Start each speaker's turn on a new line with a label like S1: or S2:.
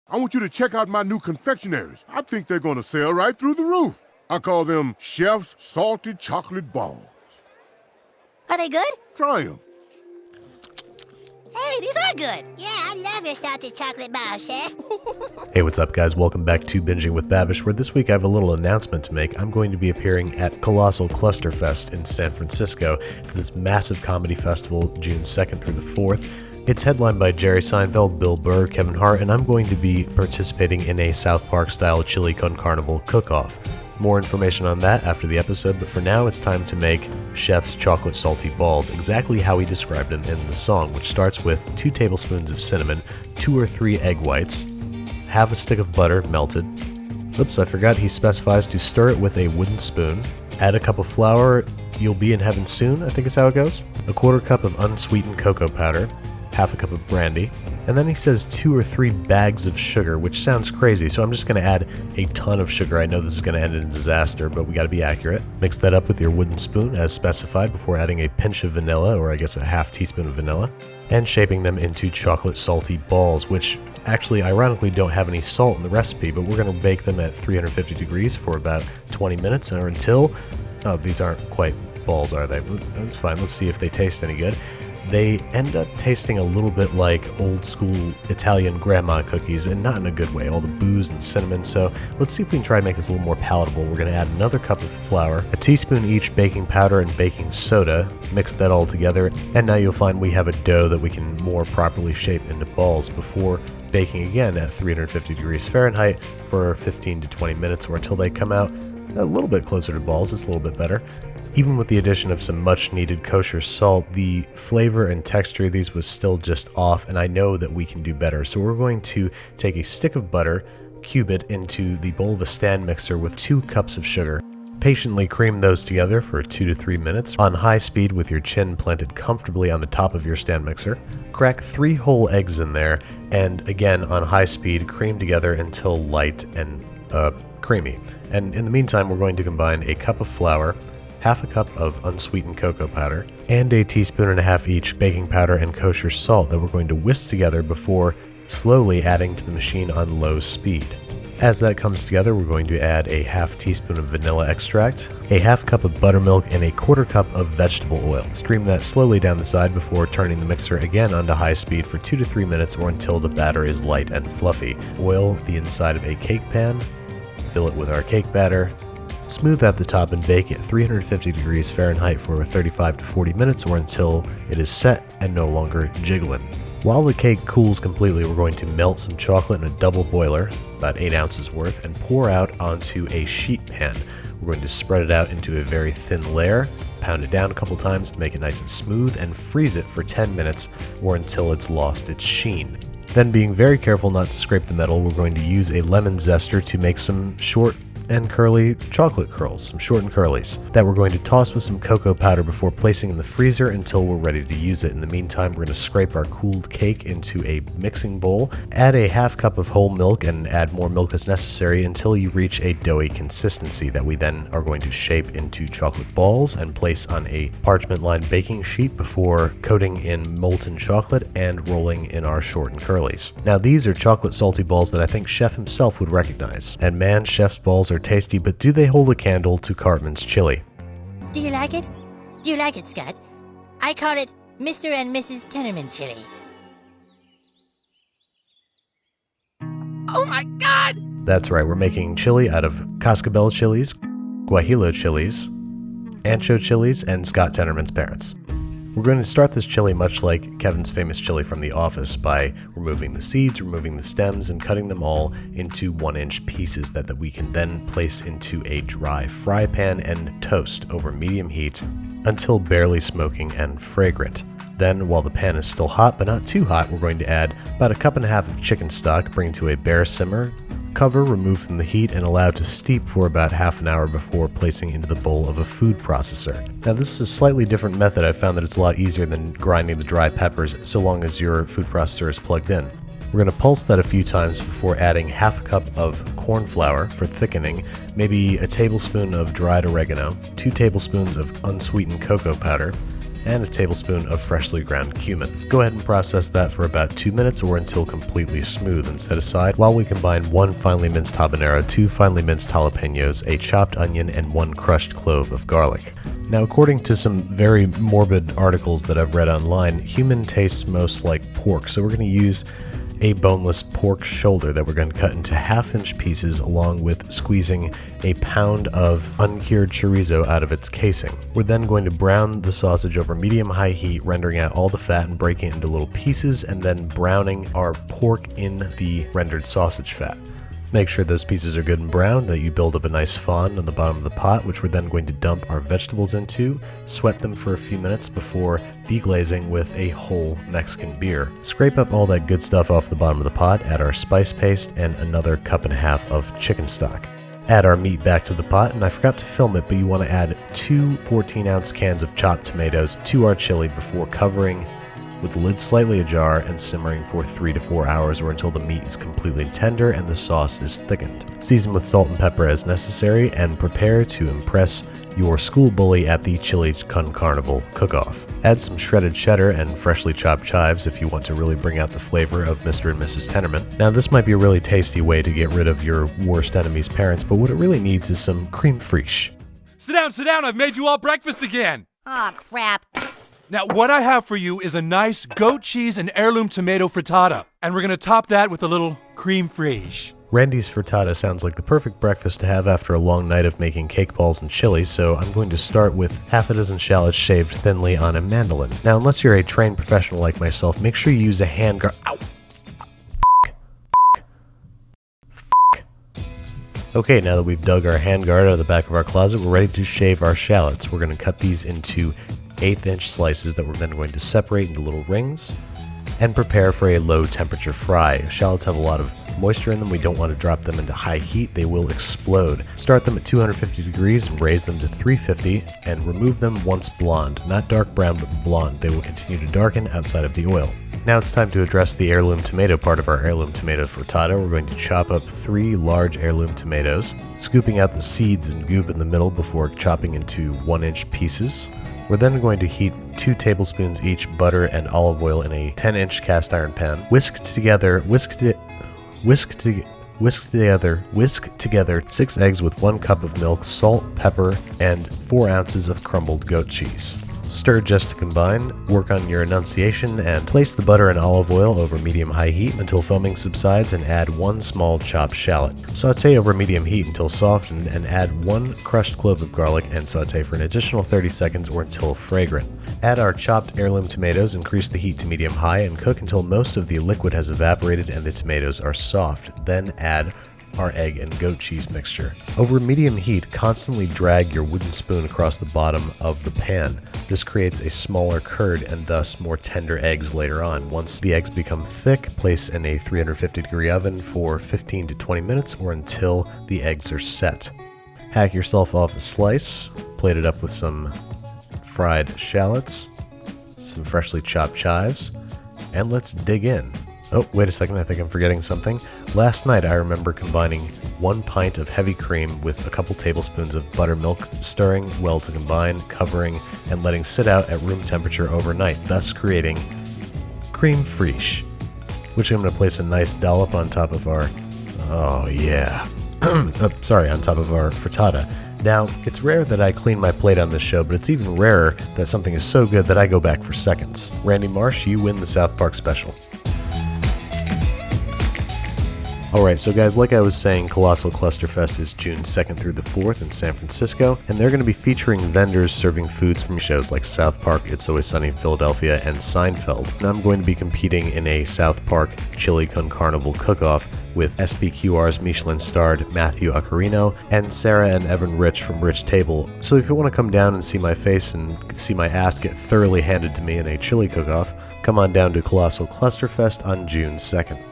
S1: I want you to check out my new confectionaries. I think they're gonna sell right through the roof. I call them Chef's Salted Chocolate Balls.
S2: Are they good?
S1: Try them.
S2: Hey, these are good. Yeah, I love your salted chocolate balls, Chef.
S3: Hey, what's up, guys? Welcome back to Binging with Babish, where this week I have a little announcement to make. I'm going to be appearing at Colossal Cluster Fest in San Francisco. It's this massive comedy festival, June 2nd through the 4th. It's headlined by Jerry Seinfeld, Bill Burr, Kevin Hart, and I'm going to be participating in a South Park-style chili con carnival cook-off. More information on that after the episode, but for now it's time to make Chef's chocolate salty balls, exactly how he described them in the song, which starts with 2 tablespoons of cinnamon, 2 or 3 egg whites, half a stick of butter melted. Oops, I forgot he specifies to stir it with a wooden spoon, add a cup of flour, you'll be in heaven soon, I think is how it goes, a quarter cup of unsweetened cocoa powder, half a cup of brandy, and then he says 2 or 3 bags of sugar, which sounds crazy, so I'm just going to add a ton of sugar. I know this is going to end in a disaster, but we got to be accurate. Mix that up with your wooden spoon as specified before adding a pinch of vanilla, or I guess a half teaspoon of vanilla, and shaping them into chocolate salty balls, which actually ironically don't have any salt in the recipe, but we're going to bake them at 350 degrees for about 20 minutes or until, oh, these aren't quite balls, are they? That's fine. Let's see if they taste any good. They end up tasting a little bit like old school Italian grandma cookies, but not in a good way, all the booze and cinnamon. So let's see if we can try to make this a little more palatable. We're going to add another cup of flour, a teaspoon each baking powder and baking soda, mix that all together, and now you'll find we have a dough that we can more properly shape into balls before baking again at 350 degrees Fahrenheit for 15 to 20 minutes or until they come out a little bit closer to balls. It's a little bit better. Even with the addition of some much needed kosher salt, the flavor and texture of these was still just off, and I know that we can do better. So we're going to take a stick of butter, cube it into the bowl of a stand mixer with 2 cups of sugar. Patiently cream those together for 2 to 3 minutes on high speed with your chin planted comfortably on the top of your stand mixer. Crack 3 whole eggs in there, and again on high speed, cream together until light and creamy. And in the meantime, we're going to combine a cup of flour, half a cup of unsweetened cocoa powder, and a teaspoon and a half each baking powder and kosher salt that we're going to whisk together before slowly adding to the machine on low speed. As that comes together, we're going to add a half teaspoon of vanilla extract, a half cup of buttermilk, and a quarter cup of vegetable oil. Stream that slowly down the side before turning the mixer again onto high speed for 2 to 3 minutes or until the batter is light and fluffy. Oil the inside of a cake pan, fill it with our cake batter, smooth out the top and bake at 350 degrees Fahrenheit for 35 to 40 minutes or until it is set and no longer jiggling. While the cake cools completely, we're going to melt some chocolate in a double boiler, about 8 ounces worth, and pour out onto a sheet pan. We're going to spread it out into a very thin layer, pound it down a couple times to make it nice and smooth, and freeze it for 10 minutes or until it's lost its sheen. Then, being very careful not to scrape the metal, we're going to use a lemon zester to make some short and curly chocolate curls, some shortened curlies, that we're going to toss with some cocoa powder before placing in the freezer until we're ready to use it. In the meantime, we're going to scrape our cooled cake into a mixing bowl, add a half cup of whole milk, and add more milk as necessary until you reach a doughy consistency that we then are going to shape into chocolate balls and place on a parchment-lined baking sheet before coating in molten chocolate and rolling in our shortened curlies. Now, these are chocolate salty balls that I think Chef himself would recognize. And man, Chef's balls are tasty, but do they hold a candle to Cartman's chili?
S2: Do you like it? Do you like it, Scott? I call it Mr. and Mrs. Tenorman chili.
S4: Oh my God!
S3: That's right, we're making chili out of Cascabel chilies, Guajillo chilies, Ancho chilies, and Scott Tenorman's parents. We're going to start this chili much like Kevin's famous chili from The Office by removing the seeds, removing the stems, and cutting them all into 1-inch pieces that we can then place into a dry fry pan and toast over medium heat until barely smoking and fragrant. Then, while the pan is still hot but not too hot, we're going to add about 1.5 cups of chicken stock, bring to a bare simmer, cover, remove from the heat, and allow to steep for about half an hour before placing into the bowl of a food processor. Now, this is a slightly different method. I found that it's a lot easier than grinding the dry peppers so long as your food processor is plugged in. We're going to pulse that a few times before adding half a cup of corn flour for thickening, maybe a tablespoon of dried oregano, 2 tablespoons of unsweetened cocoa powder, and a tablespoon of freshly ground cumin. Go ahead and process that for about 2 minutes or until completely smooth and set aside while we combine 1 finely minced habanero, 2 finely minced jalapenos, a chopped onion, and 1 crushed clove of garlic. Now, according to some very morbid articles that I've read online, human tastes most like pork, so we're going to use a boneless pork shoulder that we're going to cut into half-inch pieces along with squeezing a pound of uncured chorizo out of its casing. We're then going to brown the sausage over medium-high heat, rendering out all the fat and breaking it into little pieces, and then browning our pork in the rendered sausage fat. Make sure those pieces are good and brown, that you build up a nice fond on the bottom of the pot, which we're then going to dump our vegetables into, sweat them for a few minutes before deglazing with a whole Mexican beer. Scrape up all that good stuff off the bottom of the pot, add our spice paste, and another 1.5 cups of chicken stock. Add our meat back to the pot, and I forgot to film it, but you want to add 2 14-ounce cans of chopped tomatoes to our chili before covering with the lid slightly ajar and simmering for 3 to 4 hours or until the meat is completely tender and the sauce is thickened. Season with salt and pepper as necessary and prepare to impress your school bully at the Chili Con Carnival cook-off. Add some shredded cheddar and freshly chopped chives if you want to really bring out the flavor of Mr. and Mrs. Tenderman. Now, this might be a really tasty way to get rid of your worst enemy's parents, but what it really needs is some creme fraiche.
S4: Sit down, I've made you all breakfast again.
S2: Aw, crap.
S4: Now, what I have for you is a nice goat cheese and heirloom tomato frittata, and we're gonna top that with a little creme fraiche.
S3: Randy's frittata sounds like the perfect breakfast to have after a long night of making cake balls and chili, so I'm going to start with half a dozen shallots shaved thinly on a mandolin. Now, unless you're a trained professional like myself, make sure you use a hand guard. Ow! Okay, now that we've dug our hand guard out of the back of our closet, we're ready to shave our shallots. We're going to cut these into 1/8-inch slices that we're then going to separate into little rings and prepare for a low temperature fry. Shallots have a lot of moisture in them. We don't want to drop them into high heat. They will explode. Start them at 250 degrees and raise them to 350 and remove them once blonde. Not dark brown, but blonde. They will continue to darken outside of the oil. Now it's time to address the heirloom tomato part of our heirloom tomato frittata. We're going to chop up 3 large heirloom tomatoes, scooping out the seeds and goop in the middle before chopping into 1-inch pieces. We're then going to heat 2 tablespoons each butter and olive oil in a 10-inch cast iron pan. Whisk together 6 eggs with 1 cup of milk, salt, pepper, and 4 ounces of crumbled goat cheese. Stir just to combine, work on your enunciation, and place the butter and olive oil over medium-high heat until foaming subsides and add 1 small chopped shallot. Saute over medium heat until softened and add 1 crushed clove of garlic and saute for an additional 30 seconds or until fragrant. Add our chopped heirloom tomatoes, increase the heat to medium-high, and cook until most of the liquid has evaporated and the tomatoes are soft. Then add our egg and goat cheese mixture. Over medium heat, constantly drag your wooden spoon across the bottom of the pan. This creates a smaller curd and thus more tender eggs later on. Once the eggs become thick, place in a 350-degree oven for 15 to 20 minutes or until the eggs are set. Hack yourself off a slice, plate it up with some fried shallots, some freshly chopped chives, and let's dig in. Oh, wait a second, I think I'm forgetting something. Last night I remember combining 1 pint of heavy cream with a couple tablespoons of buttermilk, stirring well to combine, covering, and letting sit out at room temperature overnight, thus creating creme fraiche, which I'm going to place a nice dollop on top of our, on top of our frittata. Now, it's rare that I clean my plate on this show, but it's even rarer that something is so good that I go back for seconds. Randy Marsh, you win the South Park special. Alright, so guys, like I was saying, Colossal Clusterfest is June 2nd through the 4th in San Francisco, and they're going to be featuring vendors serving foods from shows like South Park, It's Always Sunny in Philadelphia, and Seinfeld. And I'm going to be competing in a South Park Chili Con Carnival cook-off with SBQR's Michelin-starred Matthew Accarino and Sarah and Evan Rich from Rich Table. So if you want to come down and see my face and see my ass get thoroughly handed to me in a chili cook-off, come on down to Colossal Clusterfest on June 2nd.